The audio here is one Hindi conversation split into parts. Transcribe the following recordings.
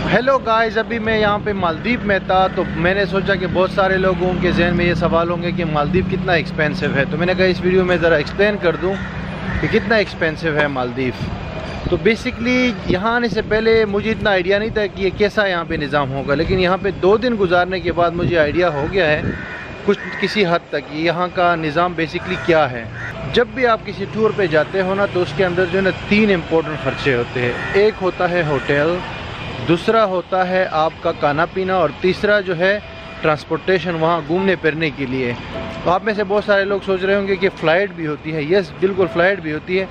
हेलो गाइस, अभी मैं यहाँ पे मालदीव में था, तो मैंने सोचा कि बहुत सारे लोगों के जहन में ये सवाल होंगे कि मालदीव कितना एक्सपेंसिव है। तो मैंने कहा इस वीडियो में ज़रा एक्सप्लेन कर दूँ कि कितना एक्सपेंसिव है मालदीव। तो बेसिकली यहाँ आने से पहले मुझे इतना आइडिया नहीं था कि ये कैसा यहाँ पे निज़ाम होगा, लेकिन यहाँ पे 2 दिन गुजारने के बाद मुझे आइडिया हो गया है कुछ किसी हद तक यहाँ का निज़ाम बेसिकली क्या है। जब भी आप किसी टूर पे जाते हो ना, तो उसके अंदर जो है ना 3 इम्पोर्टेंट खर्चे होते हैं। एक होता है होटल, दूसरा होता है आपका खाना पीना, और तीसरा जो है ट्रांसपोर्टेशन वहाँ घूमने फिरने के लिए। तो आप में से बहुत सारे लोग सोच रहे होंगे कि फ़्लाइट भी होती है। यस, बिल्कुल फ़्लाइट भी होती है।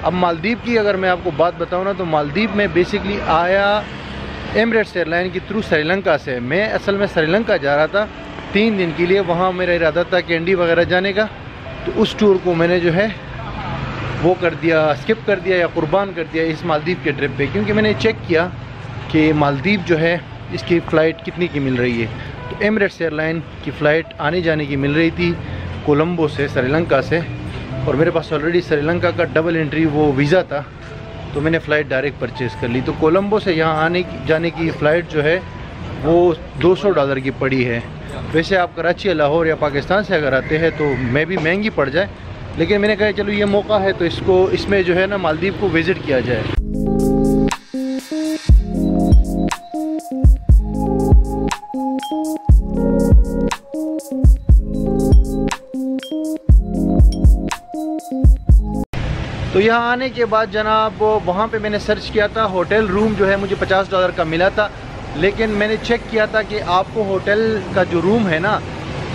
अब मालदीव की अगर मैं आपको बात बताऊँ ना, तो मालदीव में बेसिकली आया एमिरेट्स एयरलाइन के थ्रू श्रीलंका से। मैं असल में श्रीलंका जा रहा था 3 दिन के लिए, वहाँ मेरा इरादा था कैंडी वगैरह जाने का। तो उस टूर को मैंने जो है वो कर दिया, स्किप कर दिया या कुर्बान कर दिया इस मालदीव के ट्रिप पे, क्योंकि मैंने चेक किया कि मालदीव जो है इसकी फ़्लाइट कितनी की मिल रही है। तो एमिरेट्स एयरलाइन की फ़्लाइट आने जाने की मिल रही थी कोलंबो से, श्रीलंका से, और मेरे पास ऑलरेडी श्रीलंका का डबल एंट्री वो वीज़ा था, तो मैंने फ़्लाइट डायरेक्ट परचेज़ कर ली। तो कोलंबो से यहाँ आने जाने की फ़्लाइट जो है वो $200 की पड़ी है। वैसे आप कराची या लाहौर या पाकिस्तान से अगर आते हैं तो मैं भी महंगी पड़ जाए, लेकिन मैंने कहा चलो ये मौका है तो इसमें जो है ना मालदीव को विज़िट किया जाए। तो यहाँ आने के बाद जनाब वहाँ पे मैंने सर्च किया था, होटल रूम जो है मुझे $50 का मिला था, लेकिन मैंने चेक किया था कि आपको होटल का जो रूम है ना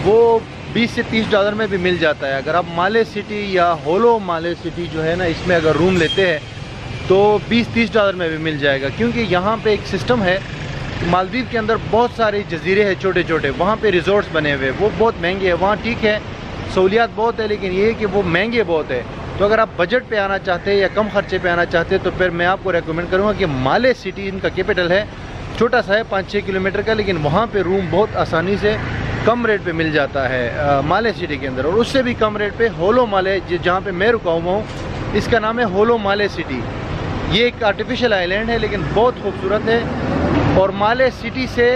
वो $20 से $30 में भी मिल जाता है। अगर आप माले सिटी या होलो माले सिटी जो है ना, इसमें अगर रूम लेते हैं तो $20-30 में भी मिल जाएगा। क्योंकि यहाँ पे एक सिस्टम है, मालदीव के अंदर बहुत सारे जजीरे हैं छोटे छोटे, वहाँ पे रिजॉर्ट्स बने हुए, वो बहुत महंगे हैं। वहाँ ठीक है सहूलियात बहुत है, लेकिन ये कि वो महंगे बहुत है। तो अगर आप बजट पे आना चाहते हैं या कम खर्चे पे आना चाहते हैं तो फिर मैं आपको रेकमेंड करूँगा कि माले सिटी, इनका कैपिटल है, छोटा सा है 5-6 किलोमीटर का, लेकिन वहाँ पे रूम बहुत आसानी से कम रेट पे मिल जाता है माले सिटी के अंदर। और उससे भी कम रेट पे होलो माले, जहाँ पे मैं रुका हुआ हूँ, इसका नाम है होलो माले सिटी। ये एक आर्टिफिशियल आइलैंड है, लेकिन बहुत खूबसूरत है और माले सिटी से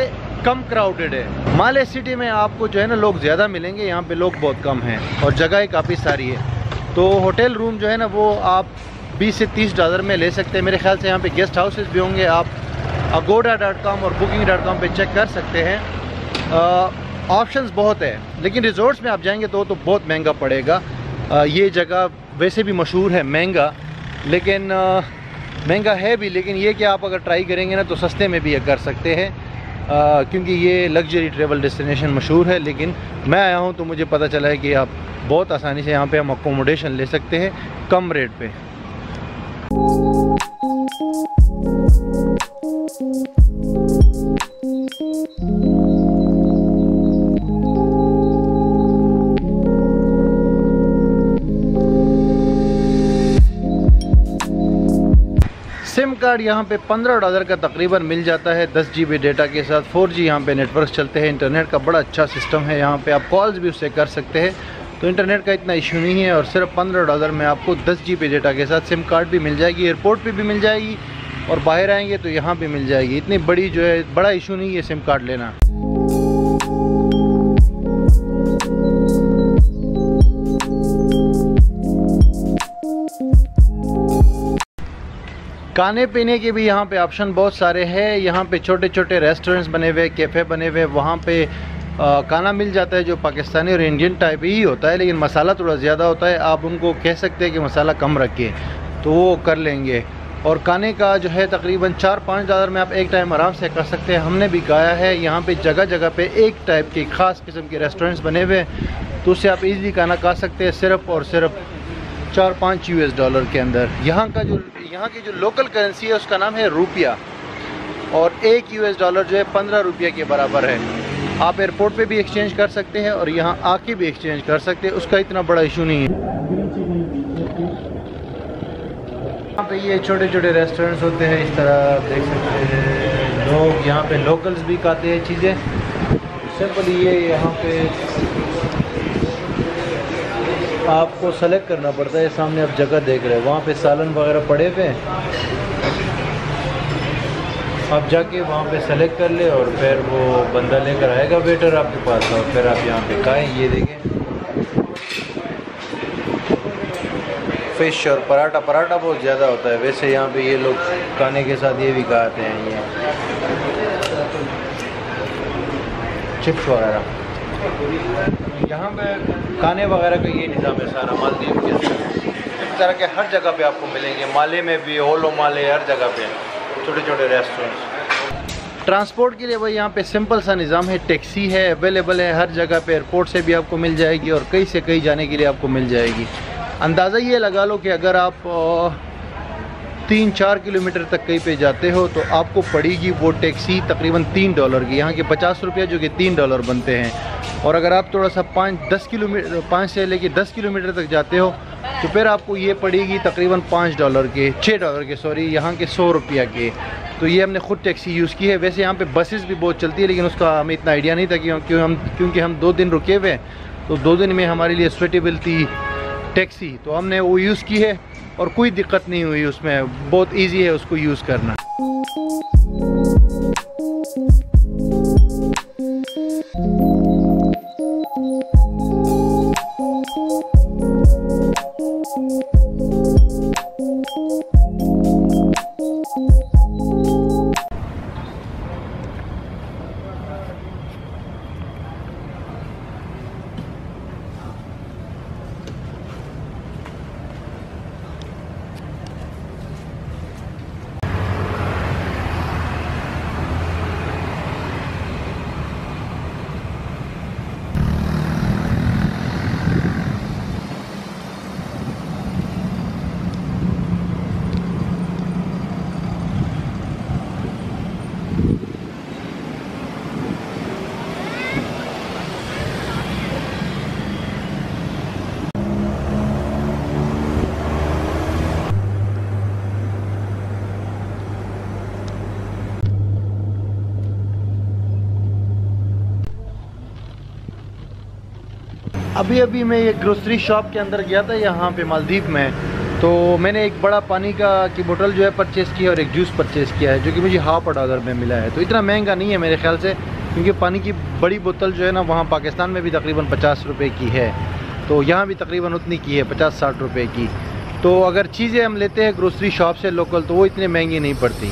कम क्राउडेड है। माले सिटी में आपको जो है ना लोग ज़्यादा मिलेंगे, यहाँ पे लोग बहुत कम हैं और जगह काफ़ी सारी है। तो होटल रूम जो है ना वो आप $20 से $30 में ले सकते हैं। मेरे ख्याल से यहाँ पे गेस्ट हाउसेस भी होंगे, आप agoda.com और booking.com पे चेक कर सकते हैं। ऑप्शंस बहुत है, लेकिन रिजॉर्ट्स में आप जाएंगे तो बहुत महंगा पड़ेगा। ये जगह वैसे भी मशहूर है महंगा, लेकिन महंगा है भी, लेकिन ये कि आप अगर ट्राई करेंगे ना तो सस्ते में भी कर सकते हैं, क्योंकि ये लग्जरी ट्रैवल डेस्टिनेशन मशहूर है। लेकिन मैं आया हूँ तो मुझे पता चला है कि आप बहुत आसानी से यहाँ पे हम अकोमोडेशन ले सकते हैं कम रेट पे। सिम कार्ड यहाँ पे $15 का तकरीबन मिल जाता है 10 GB डेटा के साथ। 4G यहाँ पे नेटवर्क चलते हैं। इंटरनेट का बड़ा अच्छा सिस्टम है यहाँ पे, आप कॉल्स भी उससे कर सकते हैं, तो इंटरनेट का इतना इशू नहीं है। और सिर्फ $15 में आपको 10 GB डेटा के साथ सिम कार्ड भी मिल जाएगी, एयरपोर्ट पे भी मिल जाएगी और बाहर आएंगे तो यहाँ भी मिल जाएगी। इतनी बड़ी जो है बड़ा इशू नहीं है सिम कार्ड लेना। खाने पीने के भी यहाँ पे ऑप्शन बहुत सारे हैं। यहाँ पे छोटे छोटे रेस्टोरेंट्स बने हुए, कैफ़े बने हुए, वहाँ पे खाना मिल जाता है जो पाकिस्तानी और इंडियन टाइप ही होता है, लेकिन मसाला थोड़ा ज़्यादा होता है। आप उनको कह सकते हैं कि मसाला कम रखिए तो वो कर लेंगे। और खाने का जो है तकरीबन $4-5 में आप एक टाइम आराम से कर सकते हैं। हमने भी खाया है यहाँ पे, जगह जगह पे एक टाइप के ख़ास किस्म के रेस्टोरेंट्स बने हुए, तो उससे आप इजीली खाना खा सकते हैं सिर्फ और सिर्फ $4-5 US के अंदर। यहाँ की जो लोकल करेंसी है उसका नाम है रुपया, और एक US डॉलर जो है 15 रुपये के बराबर है। आप एयरपोर्ट पे भी एक्सचेंज कर सकते हैं और यहाँ आके भी एक्सचेंज कर सकते हैं, उसका इतना बड़ा इशू नहीं है। यहाँ पे ये छोटे छोटे रेस्टोरेंट्स होते हैं, इस तरह आप देख सकते हैं। लोग यहाँ पे लोकल्स भी खाते हैं चीज़ें। सिंपल ये यहाँ पे आपको सेलेक्ट करना पड़ता है। सामने आप जगह देख रहे हैं, वहाँ पे सालन वगैरह पड़े हुए हैं, आप जाके वहाँ पे सेलेक्ट कर ले और फिर वो बंदा लेकर आएगा वेटर आपके पास, और फिर आप यहाँ पे खाएं। ये देखें फ़िश और पराठा बहुत ज़्यादा होता है। वैसे यहाँ पे ये लोग खाने के साथ ये भी खाते हैं, ये चिप्स वगैरह। यहाँ पे खाने वगैरह का ये निज़ाम है सारा मालदीव के अंदर। इस तरह के हर जगह पे आपको मिलेंगे, माले में भी, होलो माले, हर जगह पे छोटे छोटे रेस्टोरेंट्स। ट्रांसपोर्ट के लिए भाई यहाँ पे सिंपल सा निज़ाम है, टैक्सी है अवेलेबल है हर जगह पे। एयरपोर्ट से भी आपको मिल जाएगी और कहीं से कहीं जाने के लिए आपको मिल जाएगी। अंदाज़ा ये लगा लो कि अगर आप 3-4 किलोमीटर तक कहीं पे जाते हो तो आपको पड़ेगी वो टैक्सी तकरीबन $3 की, यहाँ के 50 रुपये जो कि $3 बनते हैं। और अगर आप थोड़ा सा 5 से लेके 10 किलोमीटर तक जाते हो तो फिर आपको ये पड़ेगी तकरीबन $6 के सॉरी, यहाँ के 100 रुपये के। तो ये हमने ख़ुद टैक्सी यूज़ की है। वैसे यहाँ पे बसेस भी बहुत चलती है, लेकिन उसका हमें इतना आइडिया नहीं था क्योंकि हम 2 दिन रुके हुए, तो 2 दिन में हमारे लिए स्वेटेबल थी टैक्सी, तो हमने वो यूज़ की है और कोई दिक्कत नहीं हुई उसमें, बहुत इजी है उसको यूज़ करना। अभी मैं ये ग्रोसरी शॉप के अंदर गया था यहाँ पे मालदीव में, तो मैंने एक बड़ा पानी की बोतल जो है परचेज़ की और एक जूस परचेज़ किया है, जो कि मुझे $50 में मिला है। तो इतना महंगा नहीं है मेरे ख्याल से, क्योंकि पानी की बड़ी बोतल जो है ना वहाँ पाकिस्तान में भी तकरीबन 50 रुपये की है, तो यहाँ भी तकरीबन उतनी की है, 50-60 रुपये की। तो अगर चीज़ें हम लेते हैं ग्रोसरी शॉप से लोकल तो वो इतनी महंगी नहीं पड़ती।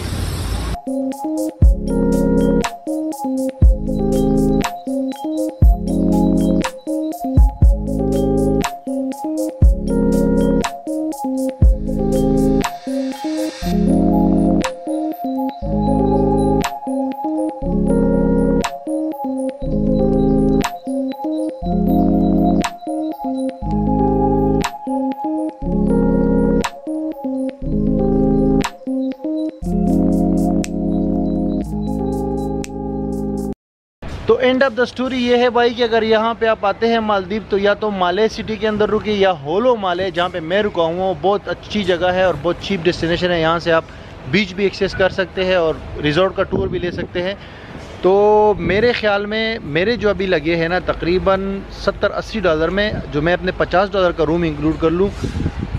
तो एंड ऑफ द स्टोरी ये है भाई कि अगर यहाँ पे आप आते हैं मालदीव तो या तो माले सिटी के अंदर रुके या होलो माले, जहाँ पे मैं रुका हूँ, बहुत अच्छी जगह है और बहुत चीप डेस्टिनेशन है। यहाँ से आप बीच भी एक्सेस कर सकते हैं और रिजॉर्ट का टूर भी ले सकते हैं। तो मेरे ख़्याल में मेरे जो अभी लगे हैं ना तकरीबन $70-80 में, जो मैं अपने $50 का रूम इंक्लूड कर लूँ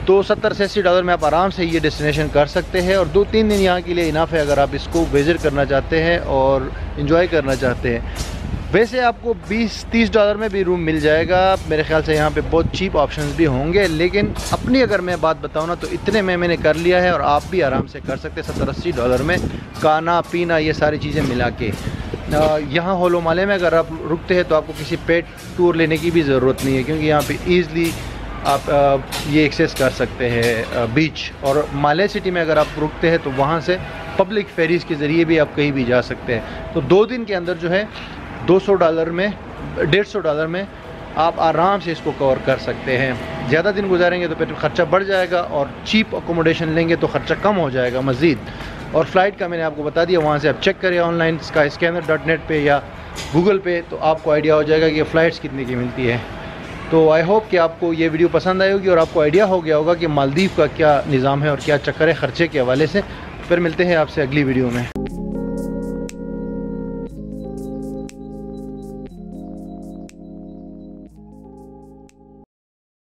तो $70 से $80 में आप आराम से ये डेस्टिनेशन कर सकते हैं। और 2-3 दिन यहाँ के लिए इनाफ है अगर आप इसको विज़िट करना चाहते हैं और इन्जॉय करना चाहते हैं। वैसे आपको $20-30 में भी रूम मिल जाएगा मेरे ख्याल से। यहाँ पे बहुत चीप ऑप्शंस भी होंगे, लेकिन अपनी अगर मैं बात बताऊँ ना तो इतने में मैंने कर लिया है और आप भी आराम से कर सकते हैं $70-80 में, खाना पीना ये सारी चीज़ें मिला के। यहाँ होलो माले में अगर आप रुकते हैं तो आपको किसी पेड टूर लेने की भी ज़रूरत नहीं है, क्योंकि यहाँ पे ईज़िली आप ये एक्सेस कर सकते हैं बीच। और माले सिटी में अगर आप रुकते हैं तो वहाँ से पब्लिक फेरीज़ के ज़रिए भी आप कहीं भी जा सकते हैं। तो 2 दिन के अंदर जो है $200 में, $150 में आप आराम से इसको कवर कर सकते हैं। ज़्यादा दिन गुजारेंगे तो फिर ख़र्चा बढ़ जाएगा और चीप अकोमोडेशन लेंगे तो ख़र्चा कम हो जाएगा मज़ीद। और फ़्लाइट का मैंने आपको बता दिया, वहाँ से आप चेक करें ऑनलाइन skyscanner.net पे या गूगल पे, तो आपको आइडिया हो जाएगा कि फ़्लाइट्स कितने की मिलती है। तो आई होप कि आपको ये वीडियो पसंद आई होगी और आपको आइडिया हो गया होगा कि मालदीव का क्या निज़ाम है और क्या चक्कर है ख़र्चे के हवाले से। फिर मिलते हैं आपसे अगली वीडियो में।